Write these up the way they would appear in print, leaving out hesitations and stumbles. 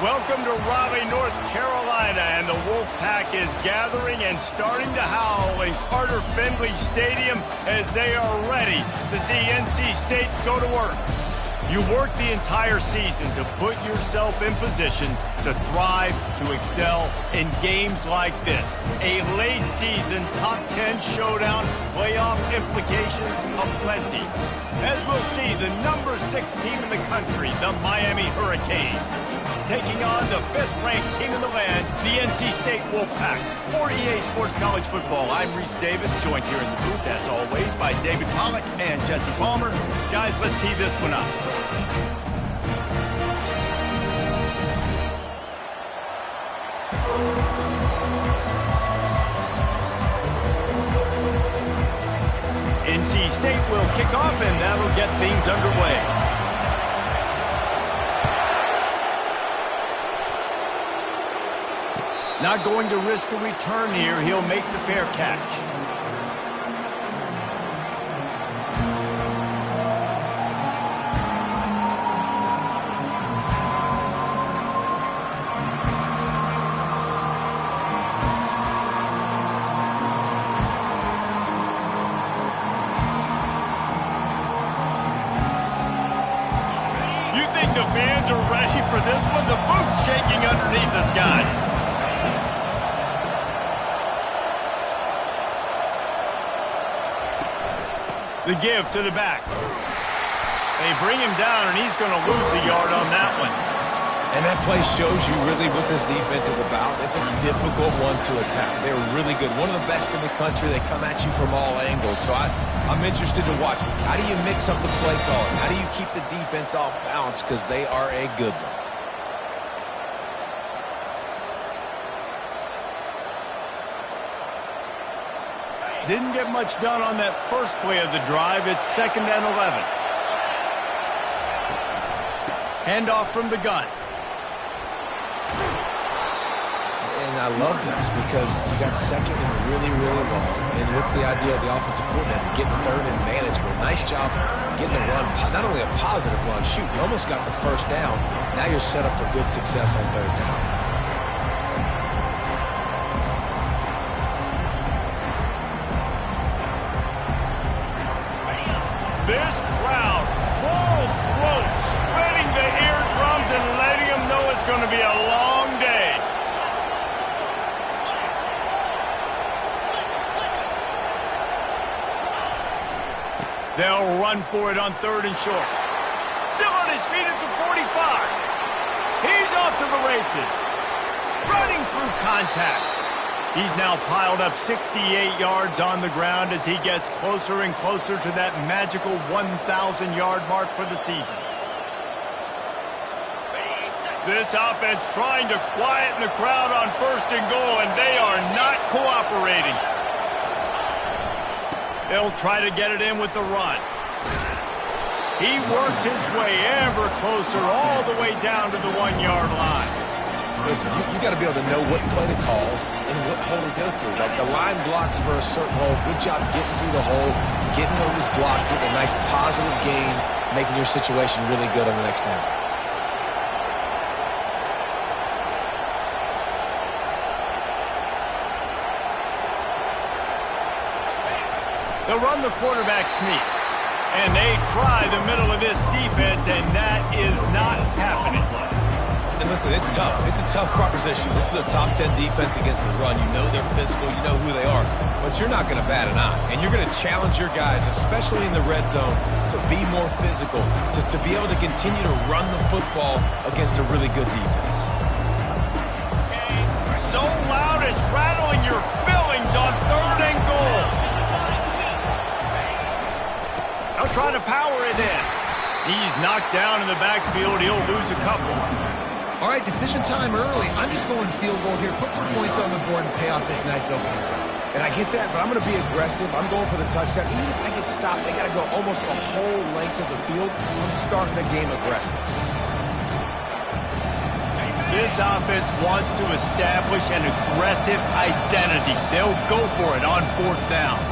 Welcome to Raleigh, North Carolina, and the Wolfpack is gathering and starting to howl in Carter Finley Stadium as they are ready to see NC State go to work. You work the entire season to put yourself in position to thrive, to excel in games like this. A late season top 10 showdown, playoff implications aplenty. As we'll see, the number 6 team in the country, the Miami Hurricanes, taking on the 5th-ranked team in the land, the NC State Wolfpack. For EA Sports College Football, I'm Reese Davis, joined here in the booth, as always, by David Pollack and Jesse Palmer. Guys, let's tee this one up. NC State will kick off, and that'll get things underway. Not going to risk a return here. He'll make the fair catch. You think the fans are ready for this one? The booth's shaking underneath us, guys. The give to the back. They bring him down, and he's going to lose a yard on that one. And that play shows you really what this defense is about. It's a difficult one to attack. They're really good. One of the best in the country. They come at you from all angles. So I'm interested to watch. How do you mix up the play calling? How do you keep the defense off balance? Because they are a good one. Didn't get much done on that first play of the drive. It's 2nd and 11. Handoff from the gun. And I love this because you got 2nd and really, really long. And what's the idea of the offensive coordinator? Get 3rd and manageable. Nice job getting a run. Not only a positive run, shoot, you almost got the first down. Now you're set up for good success on 3rd down. This crowd, full throat, spreading the eardrums and letting them know it's going to be a long day. They'll run for it on 3rd and short. Still on his feet at the 45. He's off to the races. Running through contact. He's now piled up 68 yards on the ground as he gets closer and closer to that magical 1,000-yard mark for the season. This offense trying to quieten the crowd on 1st and goal, and they are not cooperating. They'll try to get it in with the run. He works his way ever closer all the way down to the 1-yard line. Listen, you got to be able to know what play to call and what hole to go through. Like the line blocks for a certain hole. Good job getting through the hole, getting over his block, getting a nice positive gain, making your situation really good on the next down. They'll run the quarterback sneak. And they try the middle of this defense, and that is not happening. And listen, it's tough. It's a tough proposition. This is a top 10 defense against the run. You know they're physical. You know who they are. But you're not going to bat an eye. And you're going to challenge your guys, especially in the red zone, to be more physical, to be able to continue to run the football against a really good defense. So loud it's rattling your fillings on 3rd and goal. They'll try to power it in. He's knocked down in the backfield. He'll lose a couple. All right, decision time early. I'm just going field goal here. Put some points on the board and pay off this nice opening drive. And I get that, but I'm going to be aggressive. I'm going for the touchdown. Even if I get stopped, they got to go almost the whole length of the field. I'm starting the game aggressive. This offense wants to establish an aggressive identity. They'll go for it on 4th down.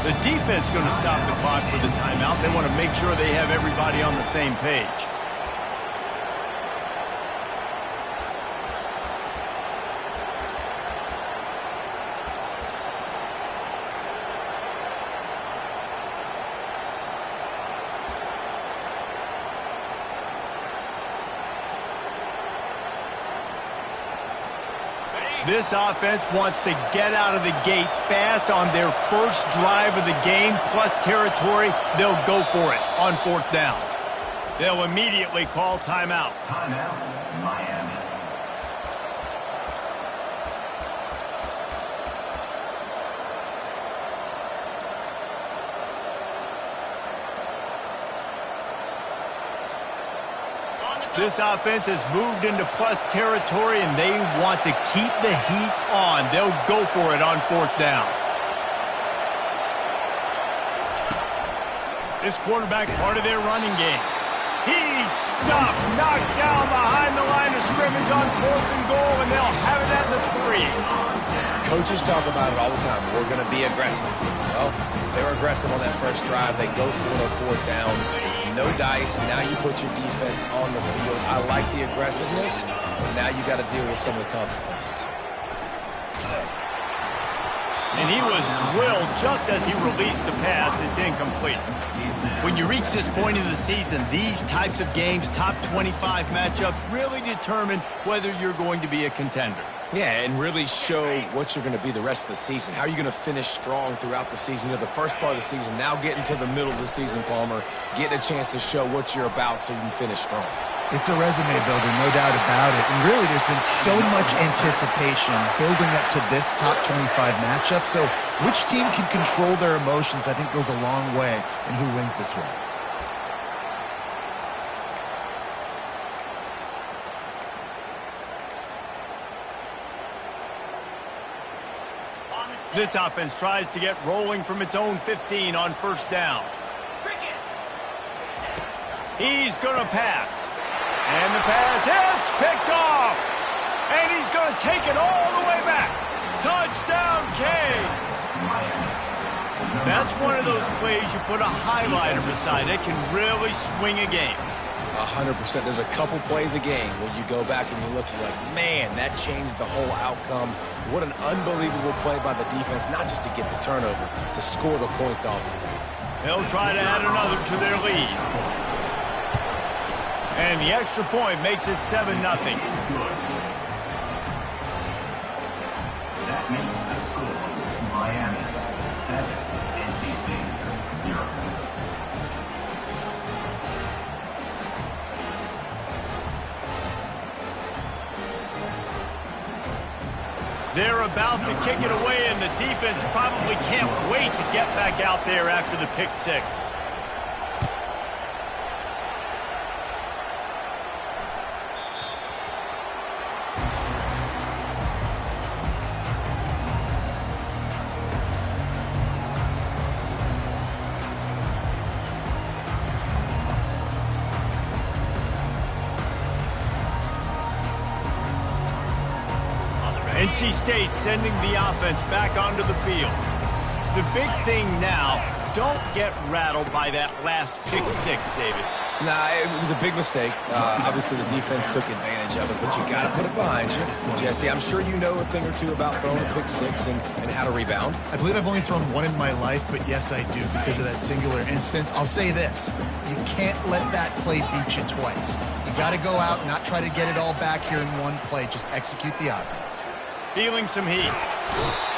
The defense is going to stop the clock for the timeout. They want to make sure they have everybody on the same page. This offense wants to get out of the gate fast on their first drive of the game, plus territory. They'll go for it on 4th down. They'll immediately call timeout. Timeout, Miami. This offense has moved into plus territory, and they want to keep the heat on. They'll go for it on 4th down. This quarterback, part of their running game. He's stopped, knocked down behind the line of scrimmage on 4th and goal, and they'll have it at the 3. Coaches talk about it all the time. We're going to be aggressive. Well, they were aggressive on that first drive. They go for it on 4th down. No dice. Now you put your defense on the field. I like the aggressiveness, but now you got to deal with some of the consequences. And he was drilled just as he released the pass. It's incomplete. When you reach this point of the season, these types of games, top 25 matchups, really determine whether you're going to be a contender. Yeah, and really show what you're going to be the rest of the season. How are you going to finish strong throughout the season? You know, the first part of the season, now getting to the middle of the season, Palmer, getting a chance to show what you're about so you can finish strong. It's a resume builder, no doubt about it. And really, there's been so much anticipation building up to this top 25 matchup. So which team can control their emotions, I think, goes a long way in who wins this way. This offense tries to get rolling from its own 15 on 1st down. He's going to pass. And the pass hits, picked off. And he's going to take it all the way back. Touchdown, Canes. That's one of those plays you put a highlighter beside. It can really swing a game. 100%. There's a couple plays a game when you go back and you look, you're like, man, that changed the whole outcome. What an unbelievable play by the defense, not just to get the turnover, to score the points off of it. They'll try to add another to their lead. And the extra point makes it 7-0. That makes the score Miami 7, NC State 0. They're about to kick it away, and the defense probably can't wait to get back out there after the pick 6. NC State sending the offense back onto the field. The big thing now, don't get rattled by that last pick 6, David. Nah, it was a big mistake. Obviously, the defense took advantage of it, but you got to put it behind you. Jesse, I'm sure you know a thing or two about throwing a pick 6 and how to rebound. I believe I've only thrown one in my life, but yes, I do because of that singular instance. I'll say this. You can't let that play beat you twice. You got to go out and not try to get it all back here in one play. Just execute the offense. Feeling some heat.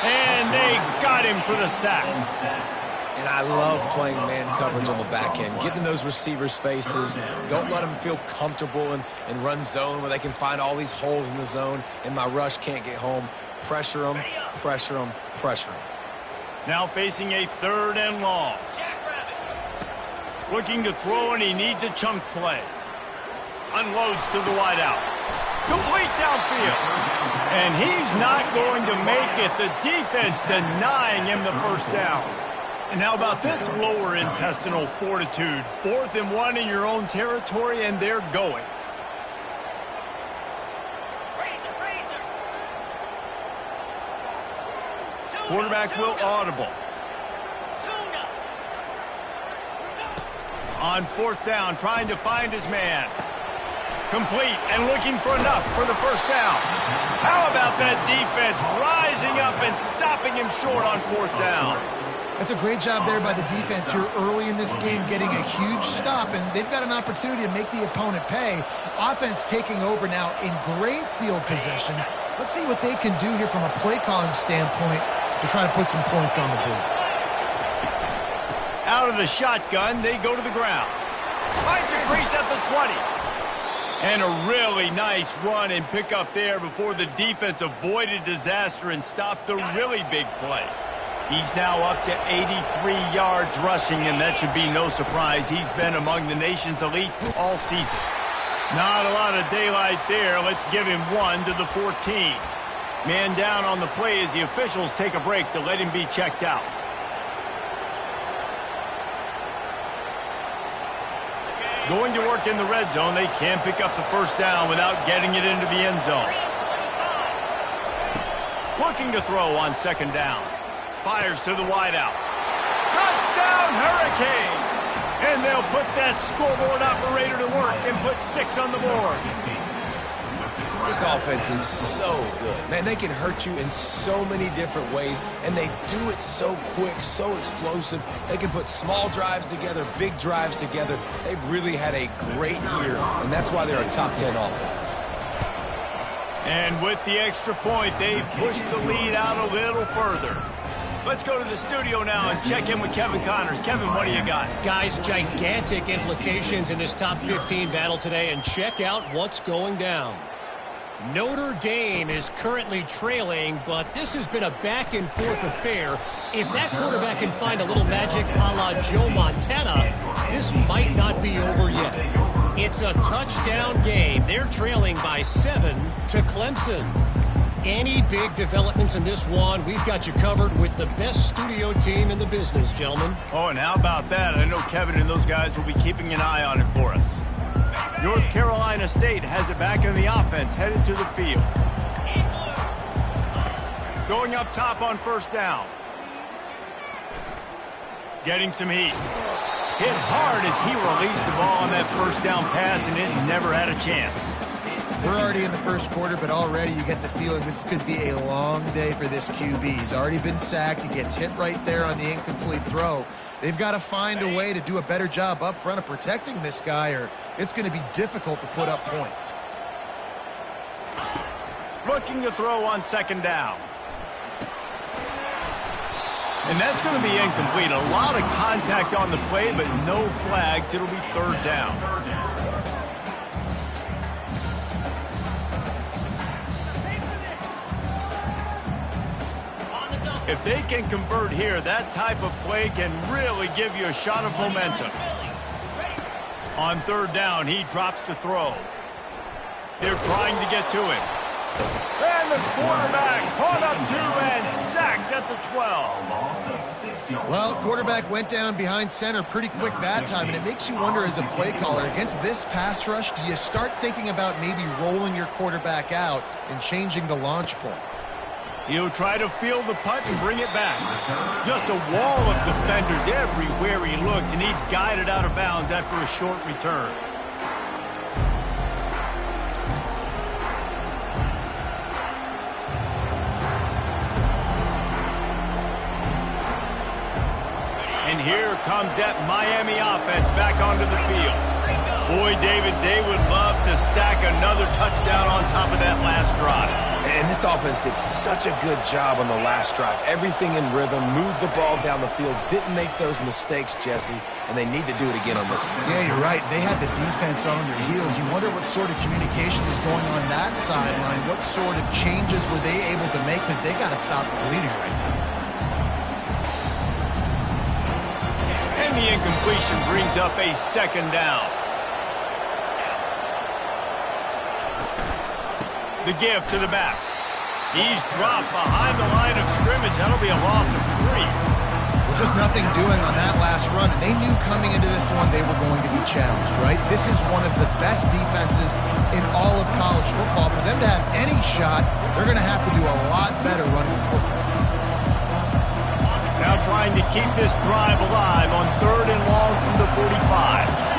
And they got him for the sack. And I love playing man coverage on the back end, getting in those receivers' faces. Don't let them feel comfortable and run zone where they can find all these holes in the zone, and my rush can't get home. Pressure them, pressure them, pressure them. Now facing a 3rd and long. Looking to throw, and he needs a chunk play. Unloads to the wideout. Complete downfield. And he's not going to make it. The defense denying him the 1st down. And how about this lower intestinal fortitude? 4th and 1 in your own territory, and they're going. Quarterback will audible. On 4th down, trying to find his man. Complete and looking for enough for the 1st down. How about that defense rising up and stopping him short on 4th down? That's a great job there by the defense here early in this game, getting a huge stop, and they've got an opportunity to make the opponent pay. Offense taking over now in great field position, Let's see what they can do here from a play calling standpoint to try to put some points on the board. Out of the shotgun, they go to the ground. Finds a crease at the 20. And a really nice run and pick up there before the defense avoided disaster and stopped the really big play. He's now up to 83 yards rushing, and that should be no surprise. He's been among the nation's elite all season. Not a lot of daylight there. Let's give him 1 to the 14. Man down on the play as the officials take a break to let him be checked out. Going to work in the red zone, they can pick up the first down without getting it into the end zone. Looking to throw on second down. Fires to the wideout. Touchdown, Hurricanes! And they'll put that scoreboard operator to work and put 6 on the board. This offense is so good. Man, they can hurt you in so many different ways, and they do it so quick, so explosive. They can put small drives together, big drives together. They've really had a great year, and that's why they're a top 10 offense. And with the extra point, they push the lead out a little further. Let's go to the studio now and check in with Kevin Connors. Kevin, what do you got? Guys, gigantic implications in this top 15 battle today, and check out what's going down. Notre Dame is currently trailing, but this has been a back-and-forth affair. If that quarterback can find a little magic a la Joe Montana, this might not be over yet. It's a touchdown game. They're trailing by 7 to Clemson. Any big developments in this one, we've got you covered with the best studio team in the business, gentlemen. Oh, and how about that? I know Kevin and those guys will be keeping an eye on it for us. North Carolina State has it back in the offense, headed to the field. Going up top on first down. Getting some heat. Hit hard as he released the ball on that first down pass, and it never had a chance. We're already in the first quarter, but already you get the feeling this could be a long day for this QB. He's already been sacked. He gets hit right there on the incomplete throw. They've got to find a way to do a better job up front of protecting this guy, or it's going to be difficult to put up points. Looking to throw on second down. And that's going to be incomplete. A lot of contact on the play, but no flags. It'll be third down. If they can convert here, that type of play can really give you a shot of momentum. On third down, he drops to throw. They're trying to get to him. And the quarterback caught up to and sacked at the 12. Well, quarterback went down behind center pretty quick that time, and it makes you wonder as a play caller, against this pass rush, do you start thinking about maybe rolling your quarterback out and changing the launch point? He'll try to field the punt and bring it back. Just a wall of defenders everywhere he looks, and he's guided out of bounds after a short return. And here comes that Miami offense back onto the field. Boy, David, they would love to stack another touchdown on top of that last drive. And this offense did such a good job on the last drive. Everything in rhythm, moved the ball down the field, didn't make those mistakes, Jesse, and they need to do it again on this one. Yeah, you're right. They had the defense on their heels. You wonder what sort of communication is going on that sideline. What sort of changes were they able to make, because they got to stop the bleeding right now. And the incompletion brings up a second down. The give to the back. He's dropped behind the line of scrimmage. That'll be a loss of 3. Well, just nothing doing on that last run. And they knew coming into this one they were going to be challenged, right? This is one of the best defenses in all of college football. For them to have any shot, they're going to have to do a lot better running the football. Now trying to keep this drive alive on third and long from the 45.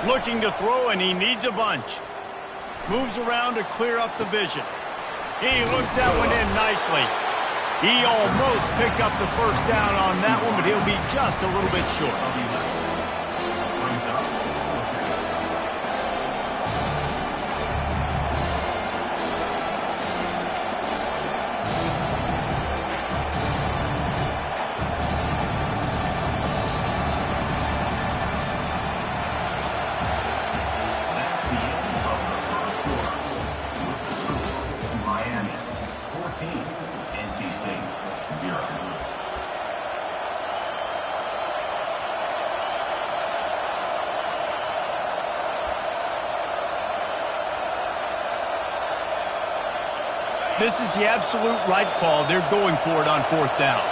Looking to throw, and he needs a bunch. Moves around to clear up the vision. He looks that one in nicely. He almost picked up the first down on that one, but he'll be just a little bit short. This is the absolute right call. They're going for it on fourth down.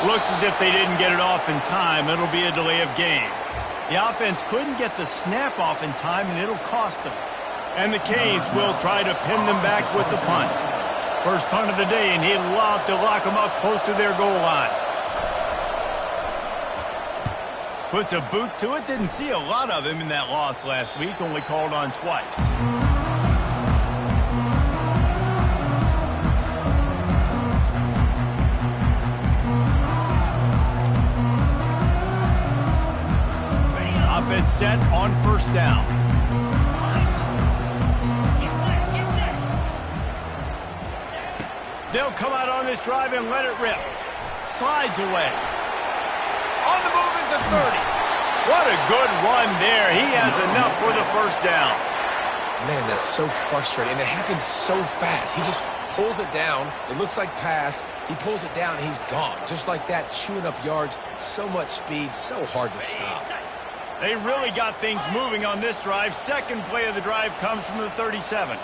Looks as if they didn't get it off in time. It'll be a delay of game. The offense couldn't get the snap off in time, and it'll cost them. And the Canes will try to pin them back with the punt. First punt of the day, and he'd love to lock them up close to their goal line. Puts a boot to it. Didn't see a lot of him in that loss last week. Only called on twice. Offense set on first down. They'll come out on this drive and let it rip. Slides away. On the move is the 30. What a good run there. He has enough for the first down. Man, that's so frustrating. And it happens so fast. He just pulls it down. It looks like pass. He pulls it down, and he's gone. Just like that, chewing up yards. So much speed, so hard to stop. They really got things moving on this drive. Second play of the drive comes from the 37.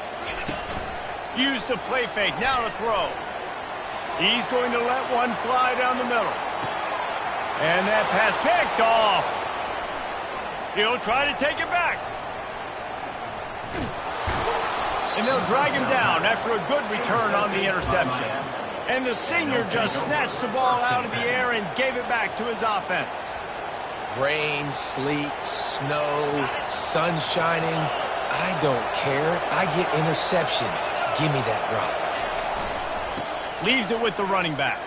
Use the play fake. Now to throw. He's going to let one fly down the middle. And that pass picked off. He'll try to take it back. And they'll drag him down after a good return on the interception. And the senior just snatched the ball out of the air and gave it back to his offense. Rain, sleet, snow, sun shining. I don't care. I get interceptions. Give me that rock. Leaves it with the running back.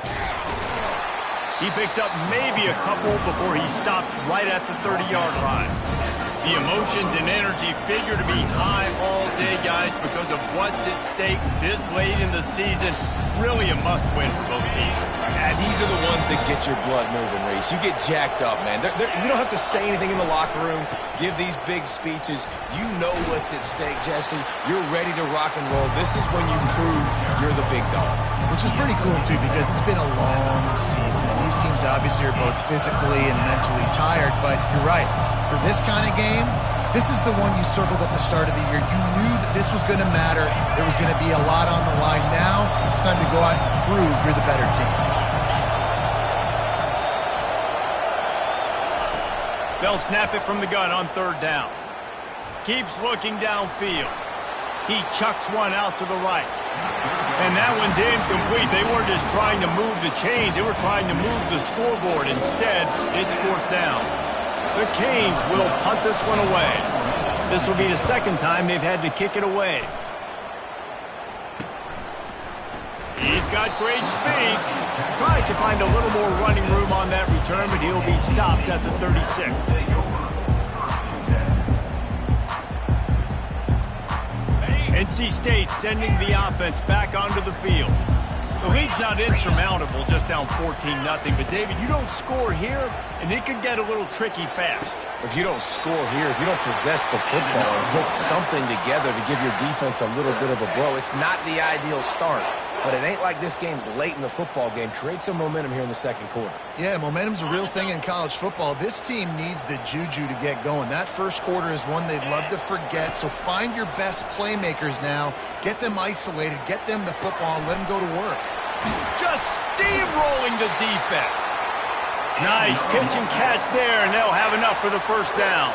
He picks up maybe a couple before he stopped right at the 30-yard line. The emotions and energy figure to be high all day, guys, because of what's at stake this late in the season. Really a must-win for both teams. Yeah, these are the ones that get your blood moving, Reese. You get jacked up, man. We don't have to say anything in the locker room, give these big speeches. You know what's at stake, Jesse. You're ready to rock and roll. This is when you prove you're the big dog. Which is pretty cool, too, because it's been a long season. And these teams obviously are both physically and mentally tired, but you're right. For this kind of game, this is the one you circled at the start of the year. You knew that this was going to matter. There was going to be a lot on the line. Now it's time to go out and prove you're the better team. They'll snap it from the gun on third down. Keeps looking downfield. He chucks one out to the right. And that one's incomplete. They weren't just trying to move the chains. They were trying to move the scoreboard. Instead, it's fourth down. The Canes will punt this one away. This will be the second time they've had to kick it away. He's got great speed. Tries to find a little more running room on that return, but he'll be stopped at the 36. NC State sending the offense back onto the field. The lead's not insurmountable, just down 14-0. But, David, you don't score here, and it could get a little tricky fast. If you don't score here, if you don't possess the football and put something together to give your defense a little bit of a blow, it's not the ideal start. But it ain't like this game's late in the football game. Create some momentum here in the second quarter. Yeah, momentum's a real thing in college football. This team needs the juju to get going. That first quarter is one they'd love to forget. So find your best playmakers now. Get them isolated. Get them the football and let them go to work. Just steamrolling the defense. Nice pitch and catch there, and they'll have enough for the first down.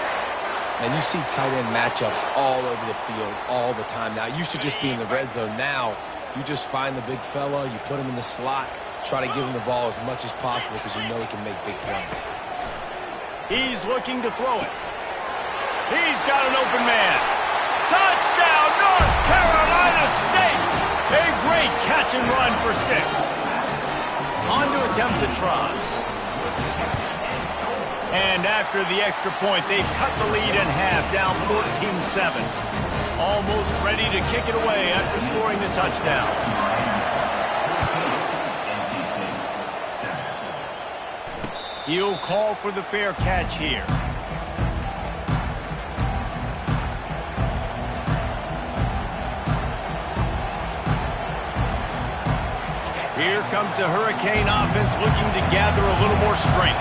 And you see tight end matchups all over the field all the time now. It used to just be in the red zone. Now you just find the big fella, you put him in the slot, try to give him the ball as much as possible because you know he can make big plays. He's looking to throw it. He's got an open man. Touchdown, North Carolina State! A great catch and run for 6. On to attempt to try. And after the extra point, they've cut the lead in half, down 14-7. Almost ready to kick it away after scoring the touchdown. He'll call for the fair catch here. Here comes the Hurricane offense looking to gather a little more strength.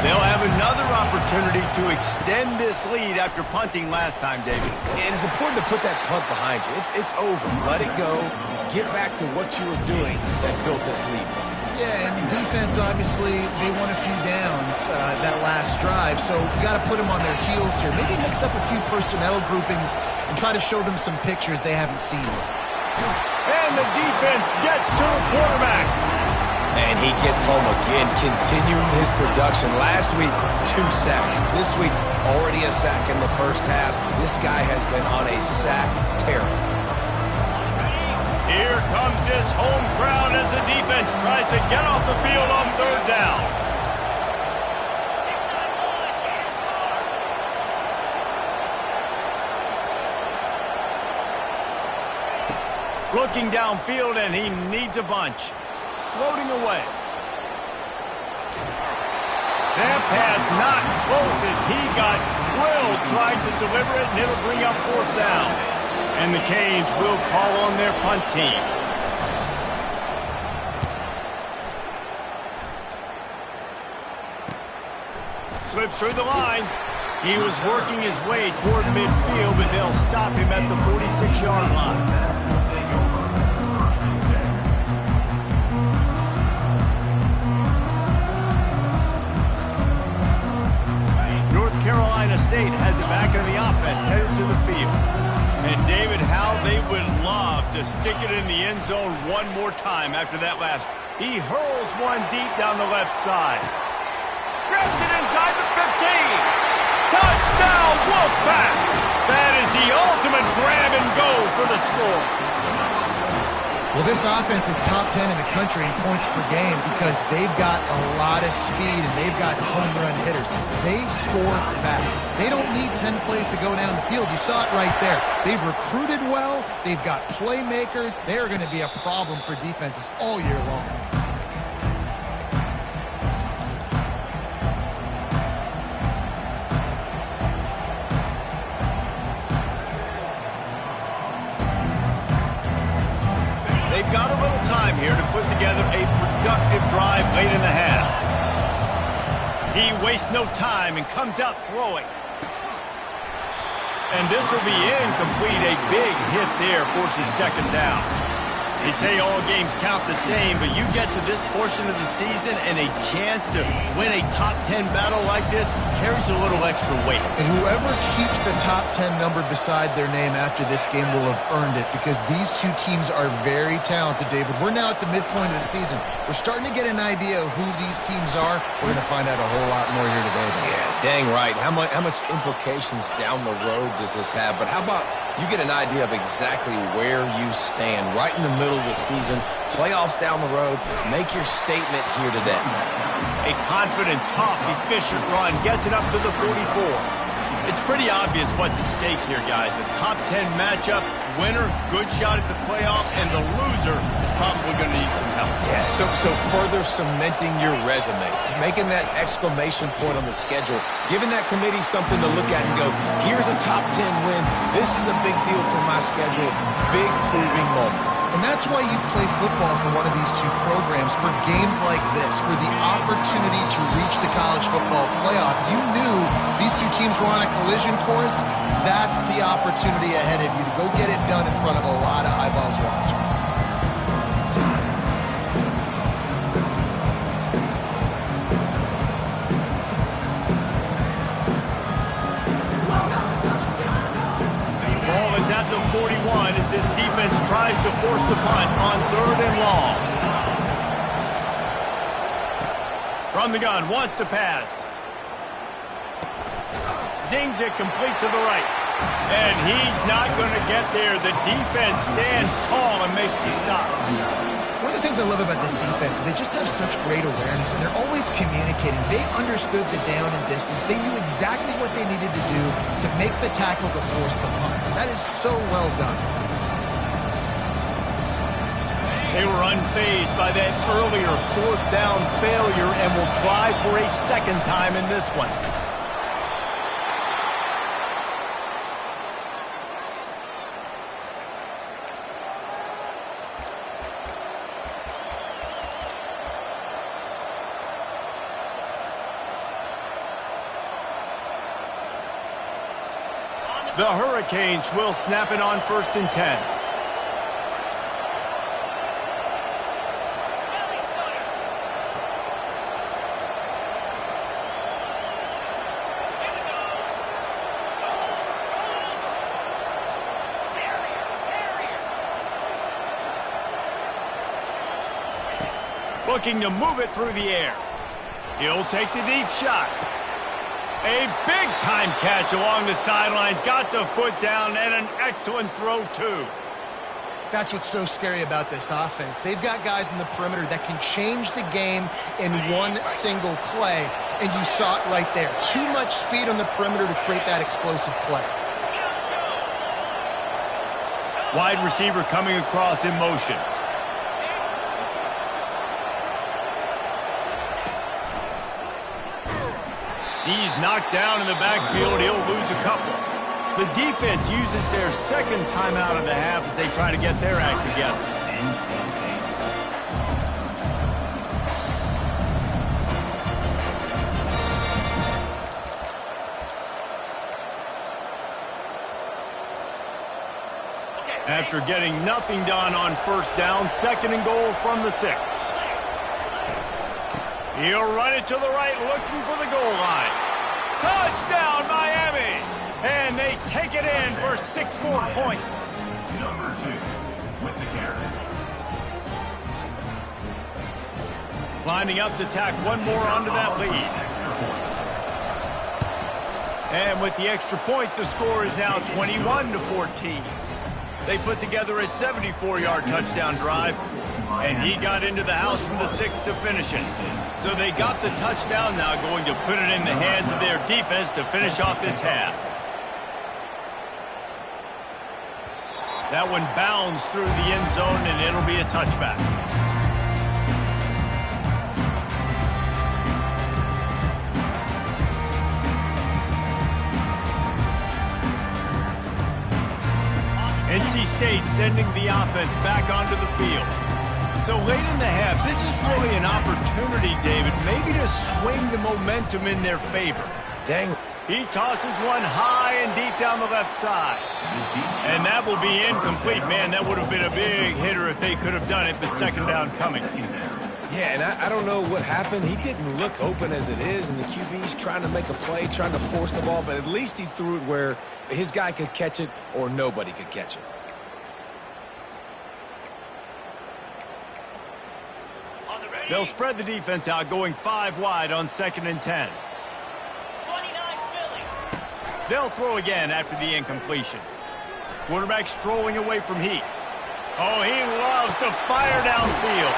They'll have another opportunity to extend this lead after punting last time, David. And it's important to put that punt behind you. It's over. Let it go. Get back to what you were doing that built this lead. Yeah, and defense, obviously, they won a few downs that last drive, so you got to put them on their heels here. Maybe mix up a few personnel groupings and try to show them some pictures they haven't seen. And the defense gets to the quarterback. And he gets home again, continuing his production. Last week, 2 sacks. This week, already a sack in the first half. This guy has been on a sack tear. Here comes this home crowd as the defense tries to get off the field on 3rd down. Looking downfield, and he needs a bunch. Floating away. That pass not close as he got drilled trying to deliver it, and it'll bring up 4th down. And the Canes will call on their punt team. Slips through the line. He was working his way toward midfield, but they'll stop him at the 46-yard line. Carolina State has it back in the offense, headed to the field. And David, how they would love to stick it in the end zone one more time after that last. He hurls one deep down the left side. Grabs it inside the 15. Touchdown, Wolfpack! That is the ultimate grab and go for the score. Well, this offense is top 10 in the country in points per game because they've got a lot of speed and they've got home run hitters. They score fast. They don't need 10 plays to go down the field. You saw it right there. They've recruited well. They've got playmakers. They're going to be a problem for defenses all year long. They've got a little time here to put together a productive drive late in the half. He wastes no time and comes out throwing. And this will be incomplete. A big hit there forces 2nd down. They say all games count the same, but you get to this portion of the season and a chance to win a top 10 battle like this carries a little extra weight. And whoever keeps the top 10 number beside their name after this game will have earned it because these two teams are very talented, David. We're now at the midpoint of the season. We're starting to get an idea of who these teams are. We're going to find out a whole lot more here today, though. Yeah, dang right. How much implications down the road does this have? But how about you get an idea of exactly where you stand right in the middle of the season, playoffs down the road, make your statement here today. A confident, tough, efficient run gets it up to the 44. It's pretty obvious what's at stake here, guys. A top 10 matchup, winner, good shot at the playoff, and the loser is probably going to need some help. Yeah, so further cementing your resume, making that exclamation point on the schedule, giving that committee something to look at and go, here's a top 10 win. This is a big deal for my schedule. Big proving moment. And that's why you play football for one of these two programs, for games like this, for the opportunity to reach the college football playoff. You knew these two teams were on a collision course. That's the opportunity ahead of you to go get it done in front of a lot of eyeballs watching. At the 41 as this defense tries to force the punt on 3rd and long. From the gun, wants to pass. zings it complete to the right. And he's not going to get there. The defense stands tall and makes the stop. One of the things I love about this defense is they just have such great awareness, and they're always communicating. They understood the down and distance. They knew exactly what they needed to do to make the tackle to force the punt. That is so well done. They were unfazed by that earlier fourth down failure and will try for a second time in this one. The Hurricanes will snap it on 1st and 10. Looking to move it through the air. He'll take the deep shot. A big-time catch along the sidelines. Got the foot down and an excellent throw, too. That's what's so scary about this offense. They've got guys in the perimeter that can change the game in one single play, and you saw it right there. Too much speed on the perimeter to create that explosive play. Wide receiver coming across in motion. He's knocked down in the backfield. He'll lose a couple. The defense uses their second timeout of the half as they try to get their act together. After getting nothing done on 1st down, 2nd and goal from the 6. He'll run it to the right, looking for the goal line. Touchdown, Miami! And they take it in for 6 more points. Number 2 with the carry. Lining up to tack one more onto that lead. And with the extra point, the score is now 21-14. They put together a 74-yard touchdown drive, and he got into the house from the 6 to finish it. So they got the touchdown, now going to put it in the hands of their defense to finish off this half. That one bounds through the end zone, and it'll be a touchback. NC State sending the offense back onto the field. So late in the half, this is really an opportunity, David, maybe to swing the momentum in their favor. Dang. He tosses one high and deep down the left side. And that will be incomplete. Man, that would have been a big hitter if they could have done it, but 2nd down coming. Yeah, and I don't know what happened. He didn't look open as it is, and the QB's trying to make a play, trying to force the ball, but at least he threw it where his guy could catch it or nobody could catch it. They'll spread the defense out, going 5 wide on 2nd and 10. They'll throw again after the incompletion. Quarterback strolling away from Heat. Oh, he loves to fire downfield.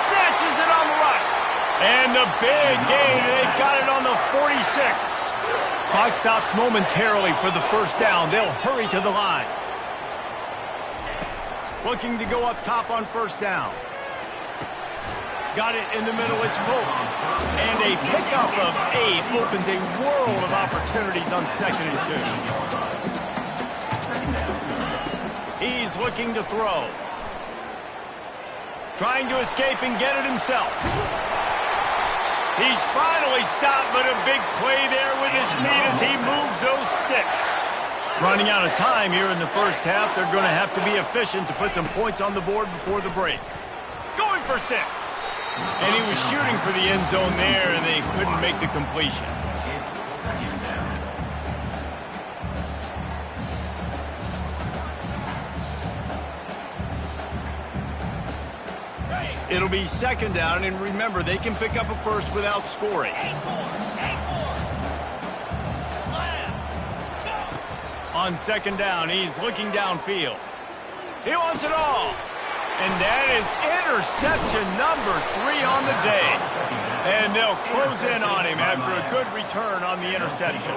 Snatches it on the right. And the big gain, they've got it on the 46. Clock stops momentarily for the 1st down. They'll hurry to the line. Looking to go up top on 1st down. Got it in the middle, it's Pope. And a pickup of 8 opens a world of opportunities on 2nd and 2. He's looking to throw. Trying to escape and get it himself. He's finally stopped, but a big play there with his speed as he moves those sticks. Running out of time here in the 1st half, they're going to have to be efficient to put some points on the board before the break. Going for 6. And he was shooting for the end zone there, and they couldn't make the completion. It's 2nd down. It'll be 2nd down, and remember, they can pick up a first without scoring. On second down, he's looking downfield. He wants it all. And that is interception number 3 on the day. And they'll close in on him after a good return on the interception.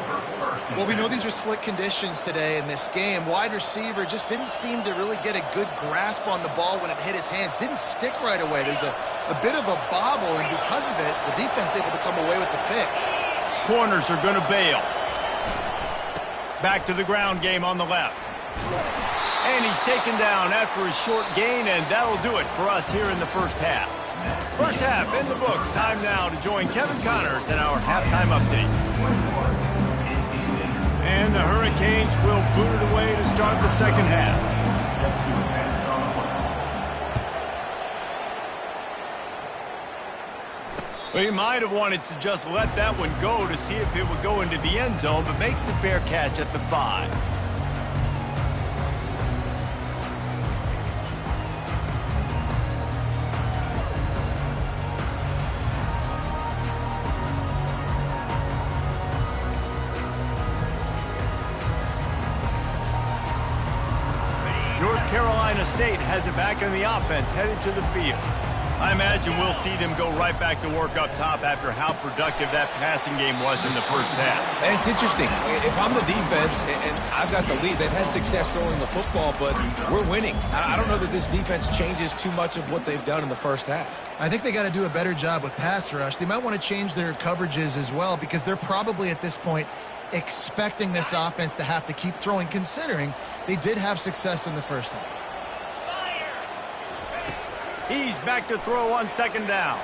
Well, we know these are slick conditions today in this game. Wide receiver just didn't seem to really get a good grasp on the ball when it hit his hands. Didn't stick right away. There's a bit of a bobble, and because of it, the defense able to come away with the pick. Corners are going to bail. Back to the ground game on the left. And he's taken down after a short gain, and that'll do it for us here in the first half. First half in the books. Time now to join Kevin Connors in our halftime update. And the Hurricanes will boot it away to start the second half. Well, he might have wanted to just let that one go to see if it would go into the end zone, but makes the fair catch at the 5. North Carolina State has it back in the offense, headed to the field. I imagine we'll see them go right back to work up top after how productive that passing game was in the first half. And it's interesting. If I'm the defense and I've got the lead, they've had success throwing the football, but we're winning. I don't know that this defense changes too much of what they've done in the first half. I think they got to do a better job with pass rush. They might want to change their coverages as well, because they're probably at this point expecting this offense to have to keep throwing, considering they did have success in the first half. He's back to throw on second down.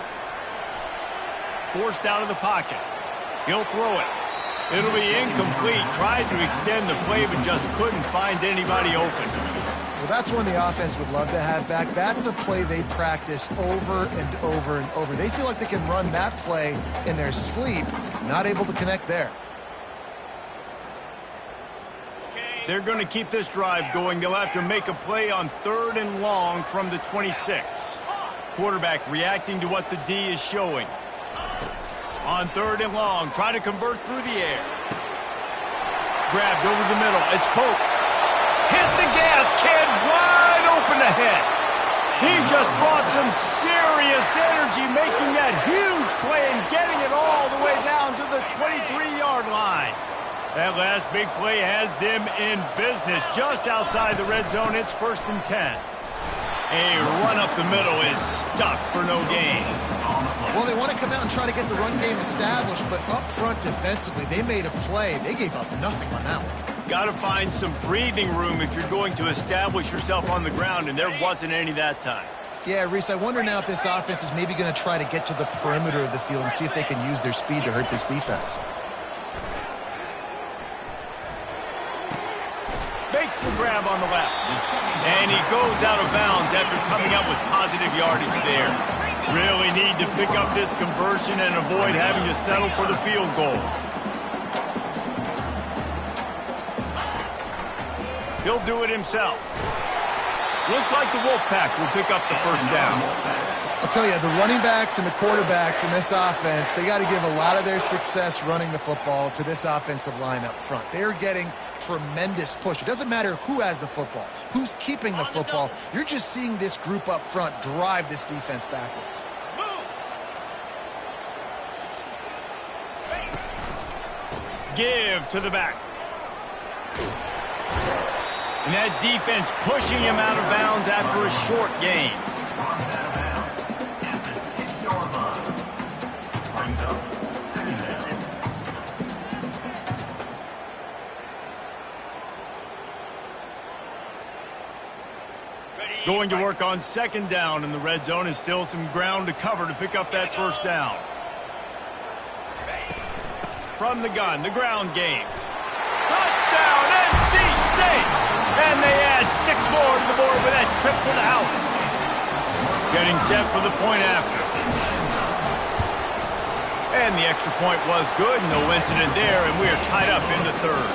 Forced out of the pocket. He'll throw it. It'll be incomplete. Tried to extend the play, but just couldn't find anybody open. Well, that's one the offense would love to have back. That's a play they practice over and over and over. They feel like they can run that play in their sleep. Not able to connect there. They're going to keep this drive going. They'll have to make a play on 3rd and long from the 26. Quarterback reacting to what the D is showing. On 3rd and long, try to convert through the air. Grabbed over the middle. It's Pope. Hit the gas, kid. Wide open ahead. He just brought some serious energy, making that huge play and getting it all the way down to the 23-yard line. That last big play has them in business just outside the red zone. It's 1st and 10. A run up the middle is stuffed for no gain. Well, they want to come out and try to get the run game established, but up front defensively, they made a play. They gave up nothing on that one. Got to find some breathing room if you're going to establish yourself on the ground, and there wasn't any that time. Yeah, Reese, I wonder now if this offense is maybe going to try to get to the perimeter of the field and see if they can use their speed to hurt this defense. Makes the grab on the left. And he goes out of bounds after coming up with positive yardage there. Really need to pick up this conversion and avoid having to settle for the field goal. He'll do it himself. Looks like the Wolfpack will pick up the first down. I'll tell you, the running backs and the quarterbacks in this offense, they got to give a lot of their success running the football to this offensive line up front. They're getting tremendous push. It doesn't matter who has the football, who's keeping the football. You're just seeing this group up front drive this defense backwards. Give to the back. And that defense pushing him out of bounds after a short gain. Going to work on second down in the red zone, and still some ground to cover to pick up that first down. From the gun, the ground game. Touchdown, NC State! And they add 6 more to the board with that trip to the house. Getting set for the point after. And the extra point was good, no incident there, and we are tied up in the 3rd.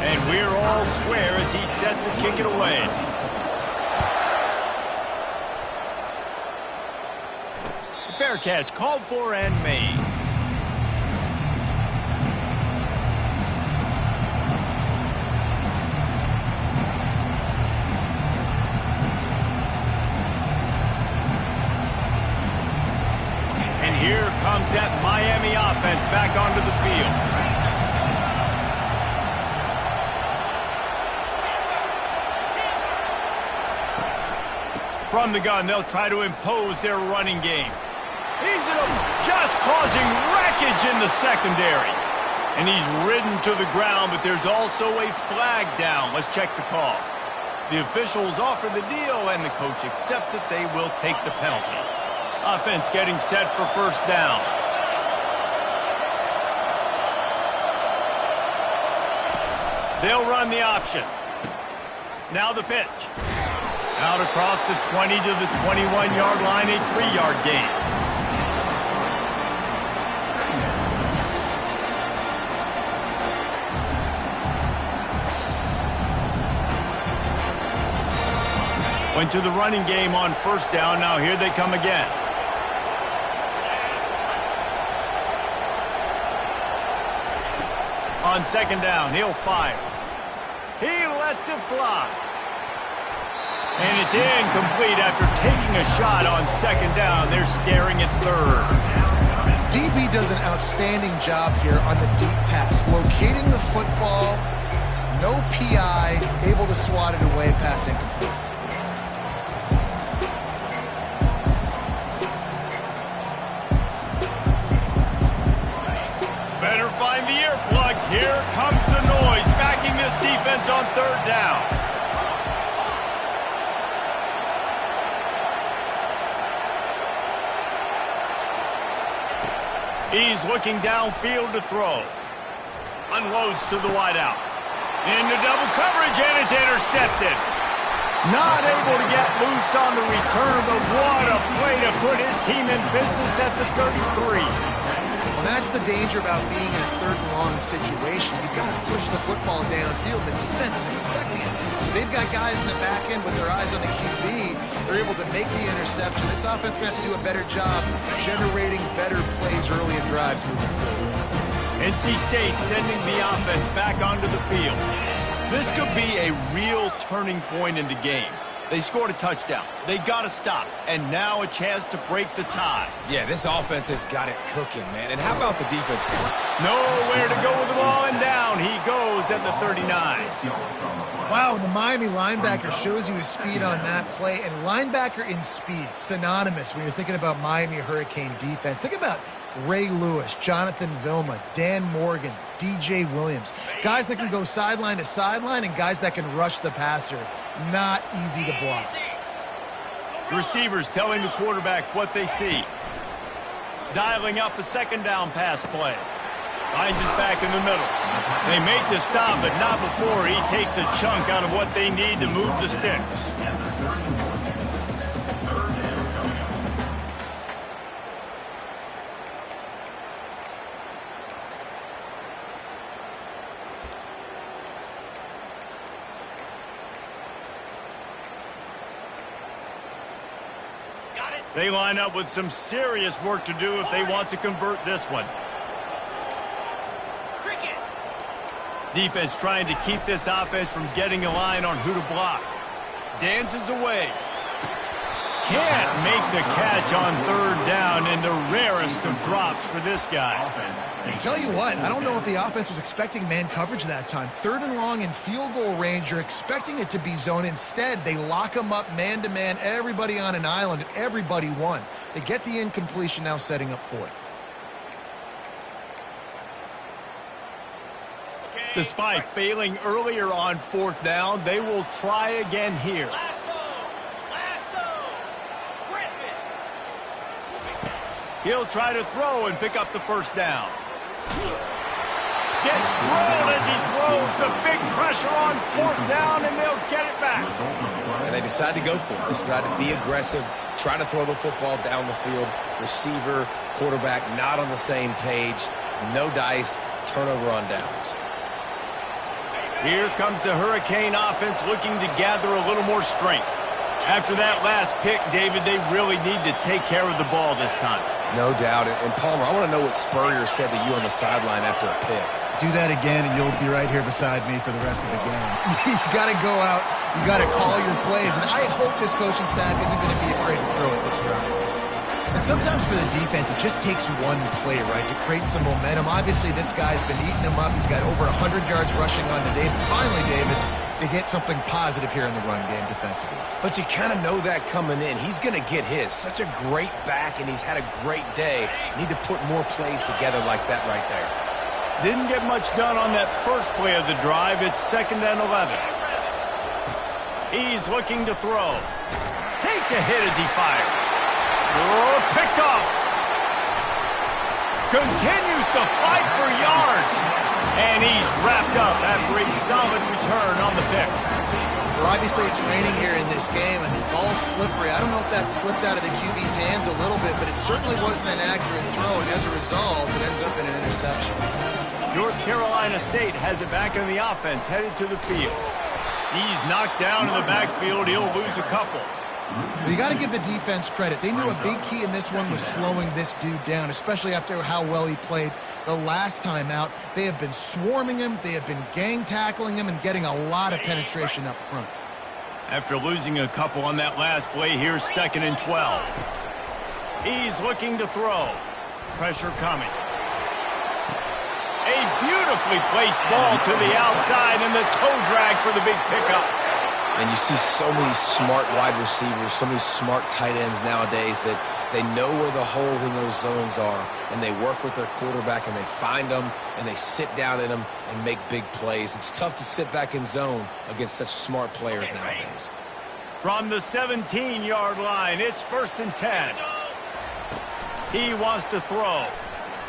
And we're all square as he's set to kick it away. Fair catch called for and made. From the gun, they'll try to impose their running game. He's just causing wreckage in the secondary. And he's ridden to the ground, but there's also a flag down. Let's check the call. The officials offer the deal, and the coach accepts it. They will take the penalty. Offense getting set for first down. They'll run the option. Now the pitch. Out across the 20 to the 21-yard line, a 3-yard gain. Went to the running game on first down. Now here they come again. On second down, he'll fire. He lets it fly. And it's incomplete after taking a shot on second down. They're staring at third. DB does an outstanding job here on the deep pass, locating the football, no PI, able to swat it away, pass incomplete. Better find the earplugs. Here comes the noise, backing this defense on third down. He's looking downfield to throw. Unloads to the wideout. Into double coverage, and it's intercepted. Not able to get loose on the return, but what a play to put his team in business at the 33. Well, that's the danger about being in a third and long situation. You've got to push the football downfield. The defense is expecting it. So they've got guys in the back end with their eyes on the QB. They're able to make the interception. This offense is going to have to do a better job generating better plays early in drives moving forward. NC State sending the offense back onto the field. This could be a real turning point in the game. They scored a touchdown. They got to stop. And now a chance to break the tie. Yeah, this offense has got it cooking, man. And how about the defense? Nowhere to go with the ball, and down he goes at the 39. Wow, the Miami linebacker shows you his speed on that play. And linebacker in speed, synonymous when you're thinking about Miami Hurricane defense. Think about Ray Lewis, Jonathan Vilma, Dan Morgan, DJ Williams. Guys that can go sideline to sideline and guys that can rush the passer. Not easy to block. Receivers telling the quarterback what they see. Dialing up a second down pass play. Finds his back in the middle. They make the stop, but not before he takes a chunk out of what they need to move the sticks. They line up with some serious work to do if they want to convert this one. Defense trying to keep this offense from getting a line on who to block. Dances away. Can't make the catch on third down, and the rarest of drops for this guy. I tell you what, I don't know if the offense was expecting man coverage that time. Third and long in field goal range, you're expecting it to be zone. Instead, they lock them up man-to-man, everybody on an island, and everybody won. They get the incompletion, now setting up fourth. Despite failing earlier on fourth down, they will try again here. He'll try to throw and pick up the first down. Gets drilled as he throws. The big pressure on fourth down, and they'll get it back. And they decide to go for it. They decide to be aggressive, try to throw the football down the field. Receiver, quarterback, not on the same page. No dice, turnover on downs. Here comes the Hurricane offense looking to gather a little more strength. After that last pick, David, they really need to take care of the ball this time. No doubt. And Palmer, I want to know what Spurrier said to you on the sideline after a pick. Do that again, and you'll be right here beside me for the rest of the game. You got to go out. You got to call your plays. And I hope this coaching staff isn't going to be afraid to throw it this round. And sometimes for the defense, it just takes one play, right, to create some momentum. Obviously, this guy's been eating him up. He's got over 100 yards rushing on the day. But finally, David, they get something positive here in the run game defensively. But you kind of know that coming in. He's going to get his. Such a great back, and he's had a great day. Need to put more plays together like that right there. Didn't get much done on that first play of the drive. It's 2nd and 11. He's looking to throw. Takes a hit as he fires. Oh, picked off. Continues to fight for yards. And he's wrapped up after a solid return on the pick. Well, obviously it's raining here in this game, and the ball's slippery. I don't know if that slipped out of the QB's hands a little bit, but it certainly wasn't an accurate throw, and as a result, it ends up in an interception. North Carolina State has it back in the offense, headed to the field. He's knocked down in the backfield. He'll lose a couple. Well, you got to give the defense credit. They knew a big key in this one was slowing this dude down, especially after how well he played the last time out. They have been swarming him. They have been gang tackling him and getting a lot of penetration up front. After losing a couple on that last play, here's 2nd and 12. He's looking to throw. Pressure coming. A beautifully placed ball to the outside and the toe drag for the big pickup. And you see so many smart wide receivers, so many smart tight ends nowadays that they know where the holes in those zones are, and they work with their quarterback, and they find them, and they sit down in them and make big plays. It's tough to sit back in zone against such smart players nowadays. From the 17-yard line, it's 1st and 10. He wants to throw.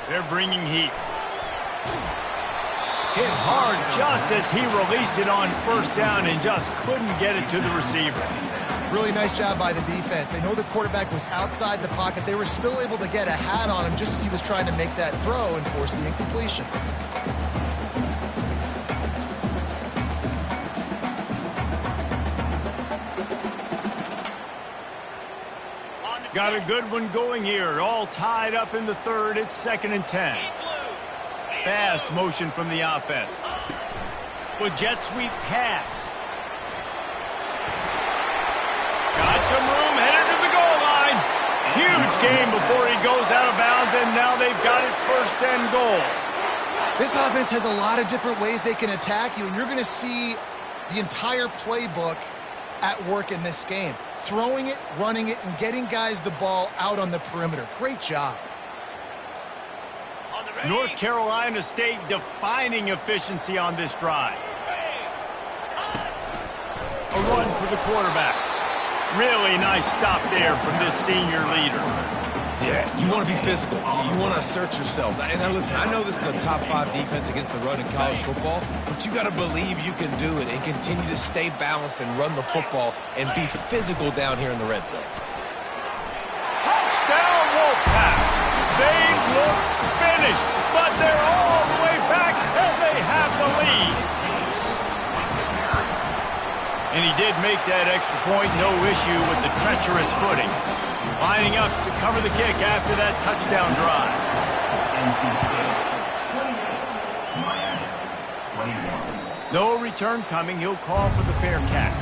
They're bringing heat. Hit hard just as he released it on 1st down and just couldn't get it to the receiver. Really nice job by the defense. They know the quarterback was outside the pocket. They were still able to get a hat on him just as he was trying to make that throw and force the incompletion. Got a good one going here. All tied up in the 3rd. It's 2nd and 10. Fast motion from the offense. With jet sweep pass. Got some room, headed to the goal line. Huge game before he goes out of bounds, and now they've got it 1st and goal. This offense has a lot of different ways they can attack you, and you're going to see the entire playbook at work in this game. Throwing it, running it, and getting guys the ball out on the perimeter. Great job. North Carolina State defining efficiency on this drive. A run for the quarterback. Really nice stop there from this senior leader. Yeah, you want to be physical. You want to assert yourselves. And now listen, I know this is a top 5 defense against the run in college football, but you got to believe you can do it and continue to stay balanced and run the football and be physical down here in the red zone. Touchdown, Wolfpack! They looked finished, but they're all the way back, and they have the lead. And he did make that extra point, no issue with the treacherous footing. Lining up to cover the kick after that touchdown drive. No return coming. He'll call for the fair catch.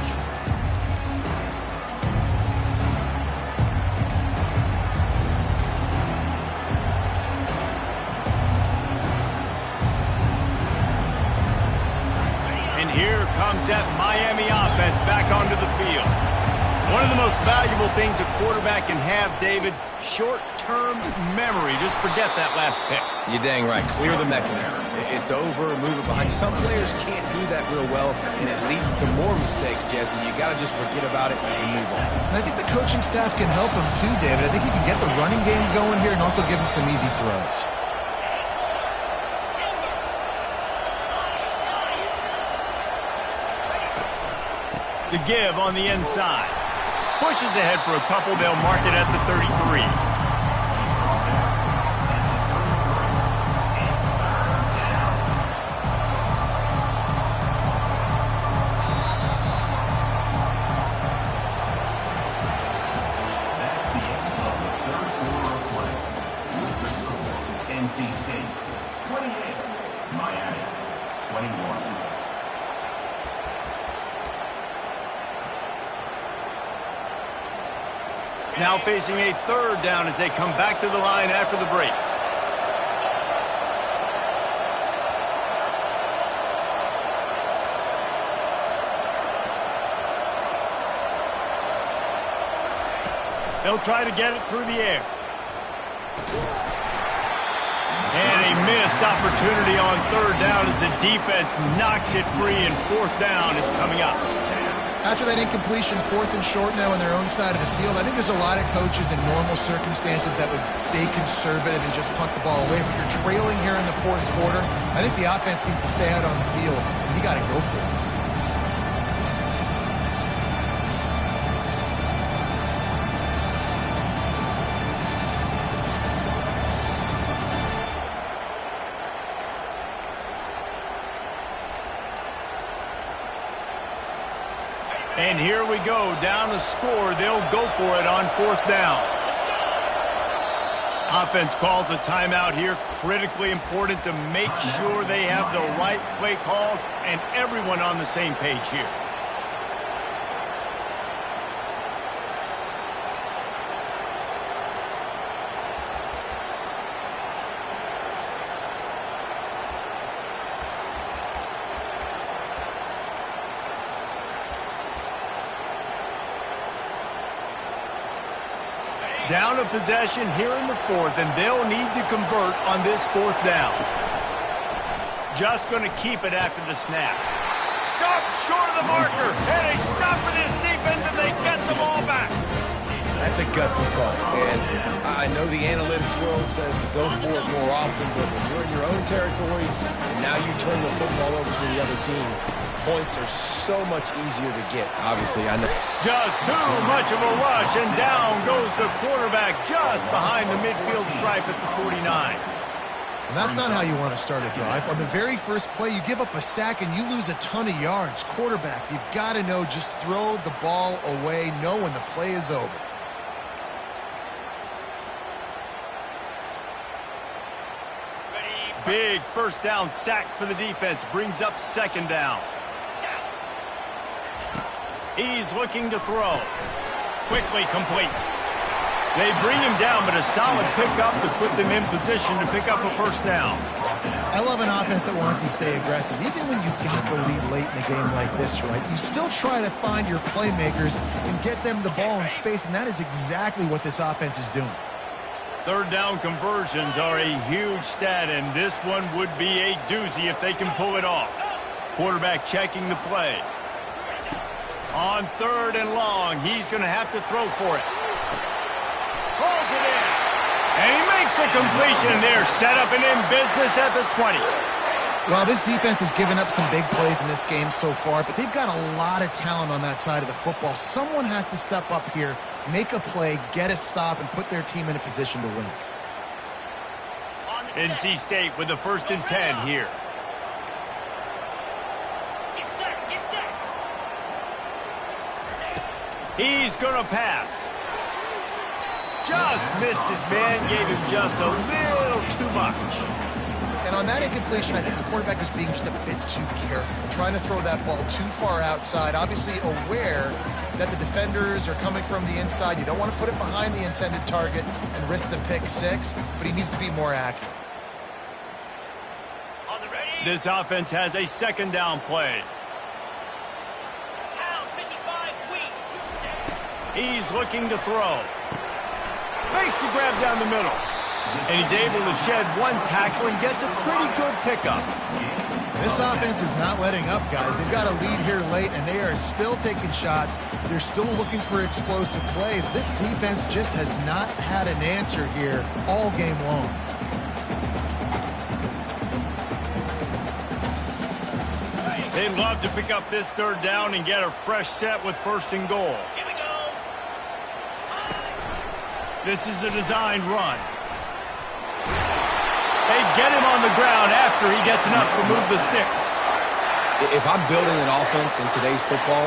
And here comes that Miami offense back onto the field. One of the most valuable things a quarterback can have, David, short-term memory. Just forget that last pick. You're dang right. Clear the mechanism. It's over, move it behind. Some players can't do that real well, and it leads to more mistakes, Jesse. You got to just forget about it and move on. And I think the coaching staff can help him too, David. I think you can get the running game going here and also give him some easy throws. The give on the inside. Pushes ahead for a couple. They'll mark it at the 33. That's the end of the 3rd quarter of play. With the score, NC State 28, Miami 21. Now facing a 3rd down as they come back to the line after the break. They'll try to get it through the air. And a missed opportunity on third down as the defense knocks it free, and fourth down is coming up. After that incompletion, fourth and short now on their own side of the field, I think there's a lot of coaches in normal circumstances that would stay conservative and just punt the ball away. But you're trailing here in the fourth quarter. I think the offense needs to stay out on the field, and you got to go for it. And here we go, down to score. They'll go for it on fourth down. Offense calls a timeout here. Critically important to make sure they have the right play called and everyone on the same page here. Down a possession here in the fourth, and they'll need to convert on this fourth down. Just going to keep it after the snap. Stop short of the marker, and they stop for this defense, and they get the ball back. That's a gutsy call, and I know the analytics world says to go for it more often, but when you're in your own territory, and now you turn the football over to the other team, points are so much easier to get. Obviously, I know. Just too much of a rush, and down goes the quarterback just behind the midfield stripe at the 49. And that's not how you want to start a drive. On the very first play, you give up a sack and you lose a ton of yards. Quarterback, you've got to know, just throw the ball away, know when the play is over. Big first down sack for the defense, brings up second down. He's looking to throw. Quickly complete. They bring him down, but a solid pickup to put them in position to pick up a first down. I love an offense that wants to stay aggressive. Even when you've got the lead late in a game like this, right, you still try to find your playmakers and get them the ball in space, and that is exactly what this offense is doing. Third down conversions are a huge stat, and this one would be a doozy if they can pull it off. Quarterback checking the play. On third and long, he's going to have to throw for it. Rolls it in. And he makes a completion there. Set up and in business at the 20. Well, this defense has given up some big plays in this game so far, but they've got a lot of talent on that side of the football. Someone has to step up here, make a play, get a stop, and put their team in a position to win. NC State with the 1st and 10 here. He's going to pass. Just missed his man, gave him just a little too much. And on that incompletion, I think the quarterback was being just a bit too careful, trying to throw that ball too far outside, obviously aware that the defenders are coming from the inside. You don't want to put it behind the intended target and risk the pick six, but he needs to be more accurate. This offense has a second down play. He's looking to throw. Makes the grab down the middle. And he's able to shed one tackle and gets a pretty good pickup. This offense is not letting up, guys. They've got a lead here late, and they are still taking shots. They're still looking for explosive plays. This defense just has not had an answer here all game long. They'd love to pick up this third down and get a fresh set with 1st and goal. This is a designed run. They get him on the ground after he gets enough to move the sticks. If I'm building an offense in today's football,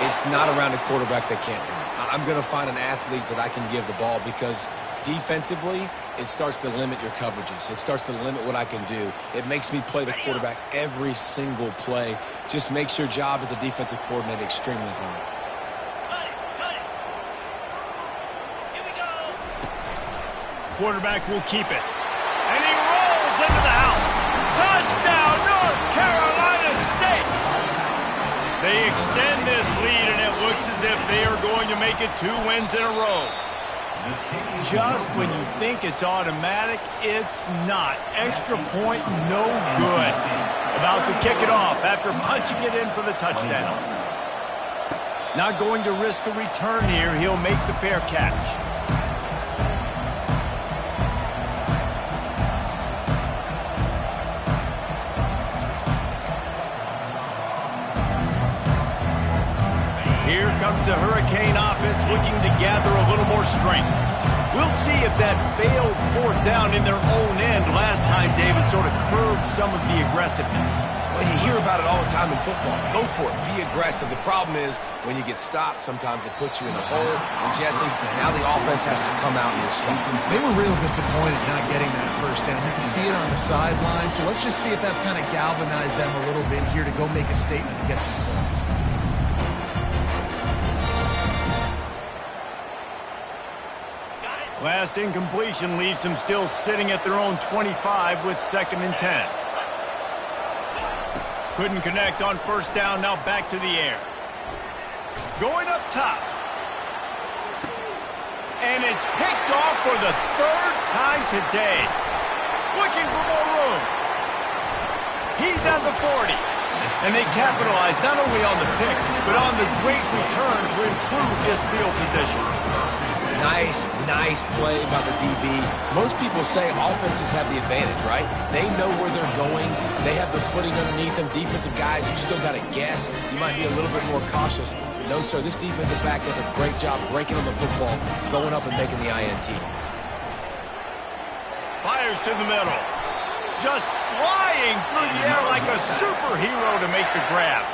it's not around a quarterback that can't run. I'm going to find an athlete that I can give the ball, because defensively, it starts to limit your coverages. It starts to limit what I can do. It makes me play the quarterback every single play. Just makes your job as a defensive coordinator extremely hard. Quarterback will keep it. And he rolls into the house. Touchdown, North Carolina State! They extend this lead, and it looks as if they are going to make it 2 wins in a row. Just when you think it's automatic, it's not. Extra point, no good. About to kick it off after punching it in for the touchdown. Not going to risk a return here. He'll make the fair catch. Here comes the Hurricane offense looking to gather a little more strength. We'll see if that failed fourth down in their own end last time, David, sort of curbed some of the aggressiveness. Well, you hear about it all the time in football. Go for it. Be aggressive. The problem is when you get stopped, sometimes it puts you in a hole. And, Jesse, now the offense has to come out and respond. They were real disappointed not getting that first down. You can see it on the sideline. So let's just see if that's kind of galvanized them a little bit here to go make a statement and get some points. Last incompletion leaves them still sitting at their own 25 with 2nd and 10. Couldn't connect on first down, now back to the air. Going up top. And it's picked off for the 3rd time today. Looking for more room. He's at the 40. And they capitalize not only on the pick, but on the great return to improve this field position. Nice play by the DB. Most people say offenses have the advantage, right? They know where they're going. They have the footing underneath them. Defensive guys, you still got to guess. You might be a little bit more cautious. No, sir, this defensive back does a great job breaking on the football, going up and making the INT. Fires to the middle. Just flying through the air like a superhero to make the grab.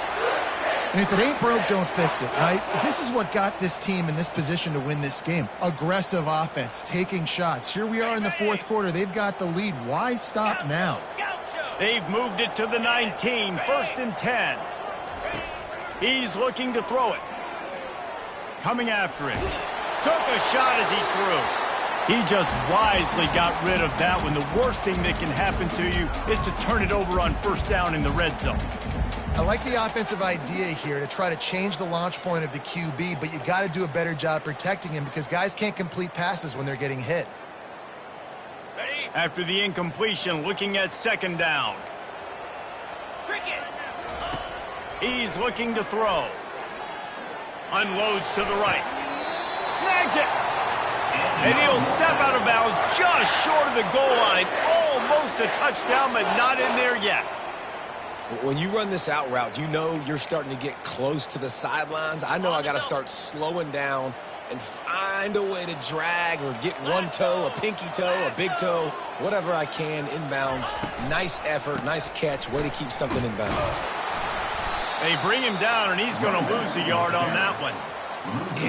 And if it ain't broke, don't fix it, right? This is what got this team in this position to win this game. Aggressive offense, taking shots. Here we are in the 4th quarter. They've got the lead. Why stop now? They've moved it to the 19, 1st and 10. He's looking to throw it. Coming after it. Took a shot as he threw. He just wisely got rid of that one. The worst thing that can happen to you is to turn it over on first down in the red zone. I like the offensive idea here to try to change the launch point of the QB, but you got to do a better job protecting him because guys can't complete passes when they're getting hit. After the incompletion, looking at 2nd down. He's looking to throw. Unloads to the right. Snags it. And he'll step out of bounds just short of the goal line. Almost a touchdown, but not in there yet. When you run this out route, you know you're starting to get close to the sidelines. I know I got to start slowing down and find a way to drag or get one toe, a pinky toe, a big toe, whatever I can inbounds. Nice effort, nice catch, way to keep something in bounds. They bring him down, and he's going to lose a yard on that one.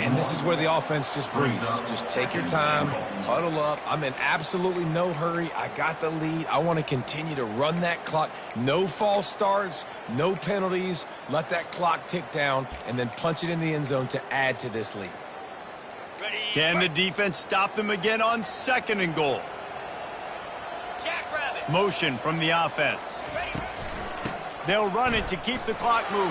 And this is where the offense just breathes. Just take your time, huddle up. I'm in absolutely no hurry. I got the lead. I want to continue to run that clock. No false starts, no penalties. Let that clock tick down, and then punch it in the end zone to add to this lead. Can the defense stop them again on 2nd and goal? Motion from the offense. They'll run it to keep the clock moving.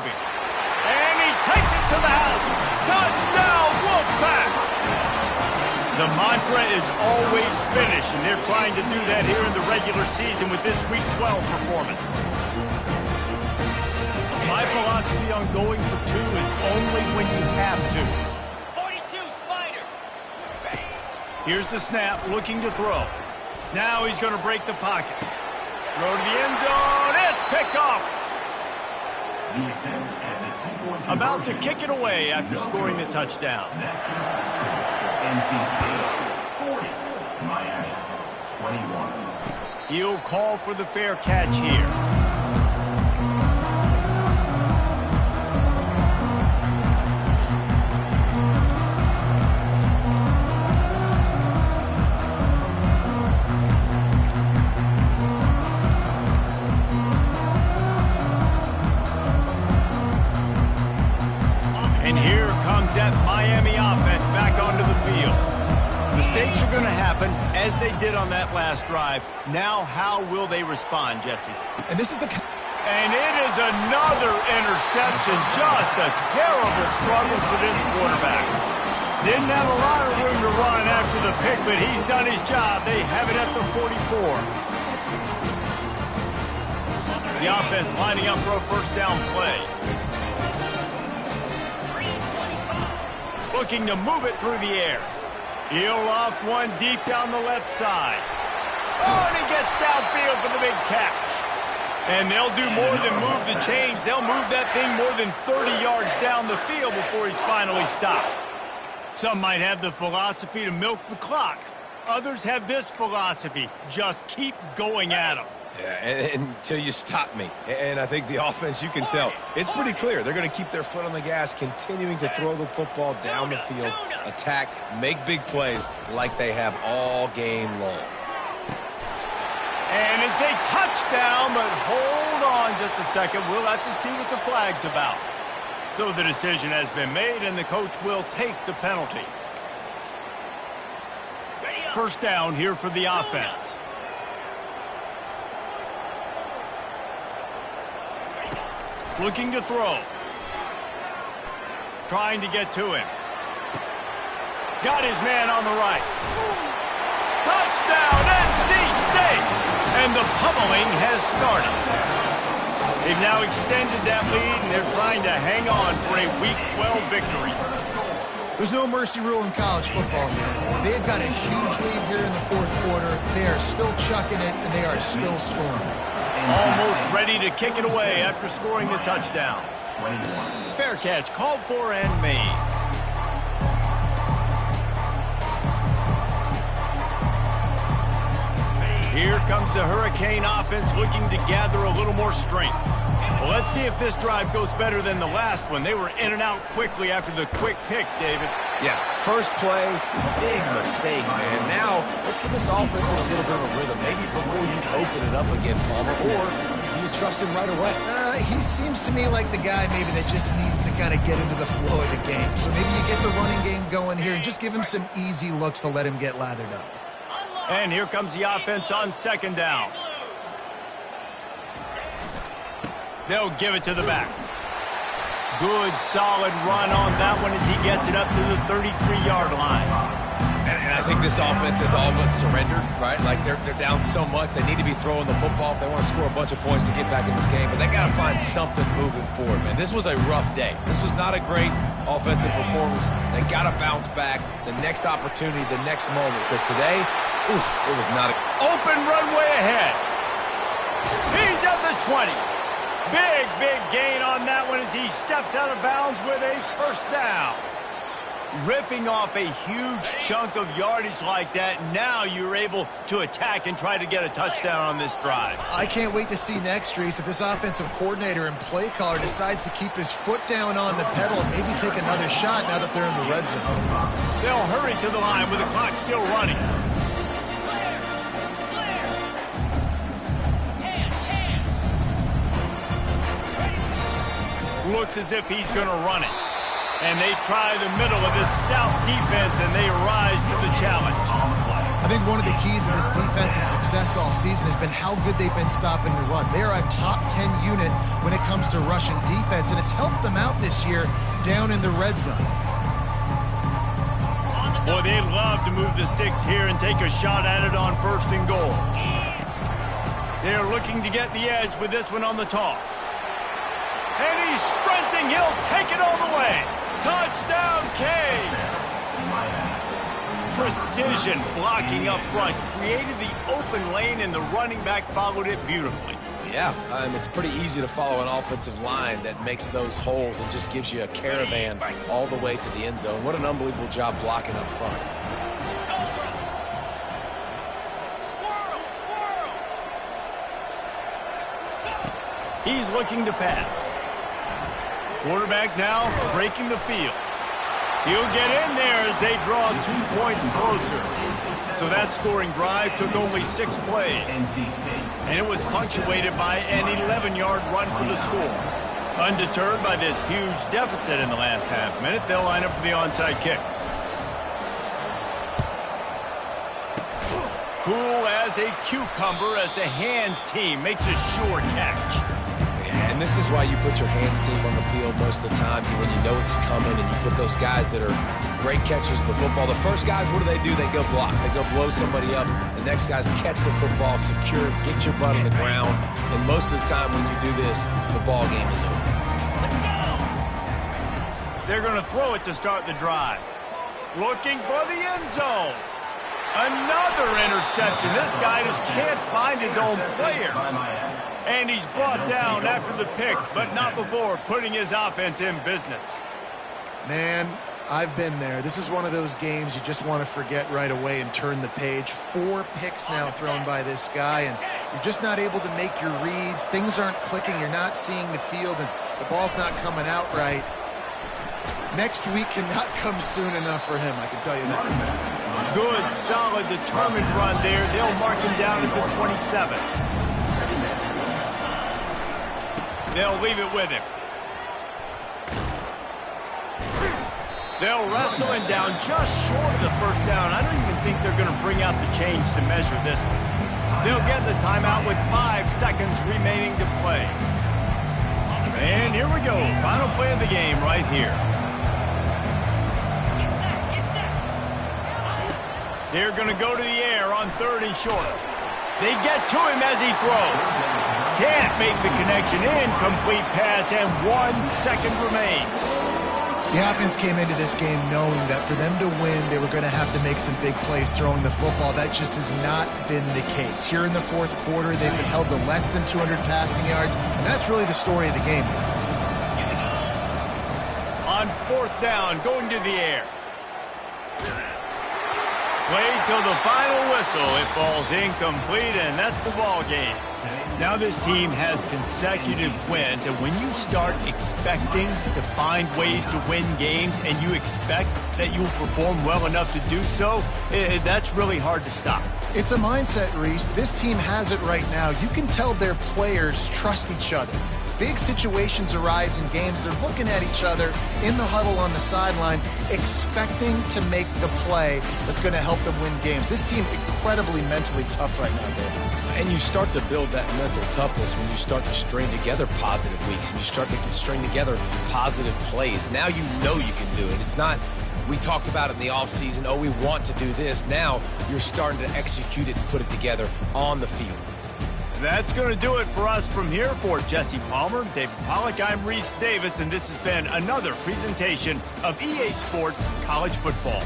And he takes it to the house. Touchdown, Wolfpack! The mantra is always finish, and they're trying to do that here in the regular season with this Week 12 performance. My philosophy on going for 2 is only when you have to. 42, Spider. Here's the snap, looking to throw. Now he's going to break the pocket. Throw to the end zone. It's picked off. About to kick it away after scoring the touchdown. NC State 40, Miami 21. He'll call for the fair catch here. That Miami offense back onto the field. Mistakes are going to happen, as they did on that last drive. Now, how will they respond, Jesse? And this is the... And it is another interception. Just a terrible struggle for this quarterback. Didn't have a lot of room to run after the pick, but he's done his job. They have it at the 44. The offense lining up for a first down play. Looking to move it through the air. He'll loft one deep down the left side. Oh, and he gets downfield for the big catch. And they'll do more than move the chains. They'll move that thing more than 30 yards down the field before he's finally stopped. Some might have the philosophy to milk the clock. Others have this philosophy: just keep going at them. Yeah, until you stop me. And I think the offense, you can tell, it's pretty clear. They're going to keep their foot on the gas, continuing to throw the football down the field, attack, make big plays like they have all game long. And it's a touchdown, but hold on just a second. We'll have to see what the flag's about. So the decision has been made, and the coach will take the penalty. First down here for the offense. Looking to throw. Trying to get to him. Got his man on the right. Touchdown, NC State! And the pummeling has started. They've now extended that lead, and they're trying to hang on for a Week 12 victory. There's no mercy rule in college football, man. They've got a huge lead here in the fourth quarter. They are still chucking it, and they are still scoring. Almost ready to kick it away after scoring the touchdown. Fair catch called for and made. Here comes the Hurricane offense looking to gather a little more strength. Well, let's see if this drive goes better than the last one. They were in and out quickly after the quick pick, David. Yeah, first play, big mistake, man. Now, let's get this offense in a little bit of a rhythm. Maybe before you open it up again, Palmer, or do you trust him right away? He seems to me like the guy maybe that just needs to kind of get into the flow of the game. So maybe you get the running game going here and just give him some easy looks to let him get lathered up. And here comes the offense on second down. They'll give it to the back. Good, solid run on that one as he gets it up to the 33-yard line. And I think this offense is all but surrendered, right? Like they're down so much, they need to be throwing the football if they want to score a bunch of points to get back in this game. But they got to find something moving forward, man. This was a rough day. This was not a great offensive performance. They got to bounce back. The next opportunity, the next moment. Because today, oof, it was not a... Open runway ahead. He's at the 20. Big, big gain on that one as he steps out of bounds with a first down. Ripping off a huge chunk of yardage like that, now you're able to attack and try to get a touchdown on this drive. I can't wait to see next, Reese, if this offensive coordinator and play caller decides to keep his foot down on the pedal and maybe take another shot now that they're in the red zone. They'll hurry to the line with the clock still running. Looks as if he's going to run it. And they try the middle of this stout defense, and they rise to the challenge. I think one of the keys to this defense's success all season has been how good they've been stopping the run. They are a top 10 unit when it comes to rushing defense, and it's helped them out this year down in the red zone. Boy, they'd love to move the sticks here and take a shot at it on first and goal. They're looking to get the edge with this one on the toss. And he's sprinting. He'll take it all the way. Touchdown, Canes. Precision blocking up front. Created the open lane, and the running back followed it beautifully. Yeah, it's pretty easy to follow an offensive line that makes those holes and just gives you a caravan all the way to the end zone. What an unbelievable job blocking up front. He's looking to pass. Quarterback now breaking the field. He'll get in there as they draw 2 points closer. So that scoring drive took only 6 plays. And it was punctuated by an 11-yard run for the score. Undeterred by this huge deficit in the last half minute, they'll line up for the onside kick. Cool as a cucumber as the hands team makes a sure catch. And this is why you put your hands team on the field most of the time when you know it's coming, and you put those guys that are great catchers of the football. The first guys, what do? They go block. They go blow somebody up. The next guys catch the football, secure, get your butt on the ground. And most of the time when you do this, the ball game is over. They're going to throw it to start the drive. Looking for the end zone. Another interception. This guy just can't find his own players. And he's brought down after the pick, but not before putting his offense in business. Man, I've been there. This is one of those games you just want to forget right away and turn the page. 4 picks now thrown by this guy, and you're just not able to make your reads. Things aren't clicking. You're not seeing the field, and the ball's not coming out right. Next week cannot come soon enough for him, I can tell you that. Good, solid, determined run there. They'll mark him down at the 27. They'll leave it with him. They'll wrestle him down just short of the first down. I don't even think they're going to bring out the chains to measure this one. They'll get the timeout with 5 seconds remaining to play. And here we go. Final play of the game right here. They're going to go to the air on 3rd and short. They get to him as he throws. Can't make the connection. Incomplete pass, and 1 second remains. The offense came into this game knowing that for them to win, they were going to have to make some big plays throwing the football. That just has not been the case. Here in the 4th quarter, they've been held to less than 200 passing yards, and that's really the story of the game, guys. On 4th down, going to the air. Play till the final whistle. It falls incomplete, and that's the ball game. Now this team has consecutive wins, and when you start expecting to find ways to win games and you expect that you'll perform well enough to do so, that's really hard to stop. It's a mindset, Reese. This team has it right now. You can tell their players trust each other. Big situations arise in games. They're looking at each other in the huddle on the sideline, expecting to make the play that's going to help them win games. This team incredibly mentally tough right now, David. And you start to build that mental toughness when you start to string together positive weeks and you start to string together positive plays. Now you know you can do it. It's not, we talked about it in the offseason, oh, we want to do this. Now you're starting to execute it and put it together on the field. That's going to do it for us from here. For Jesse Palmer, David Pollack, I'm Reese Davis, and this has been another presentation of EA Sports College Football.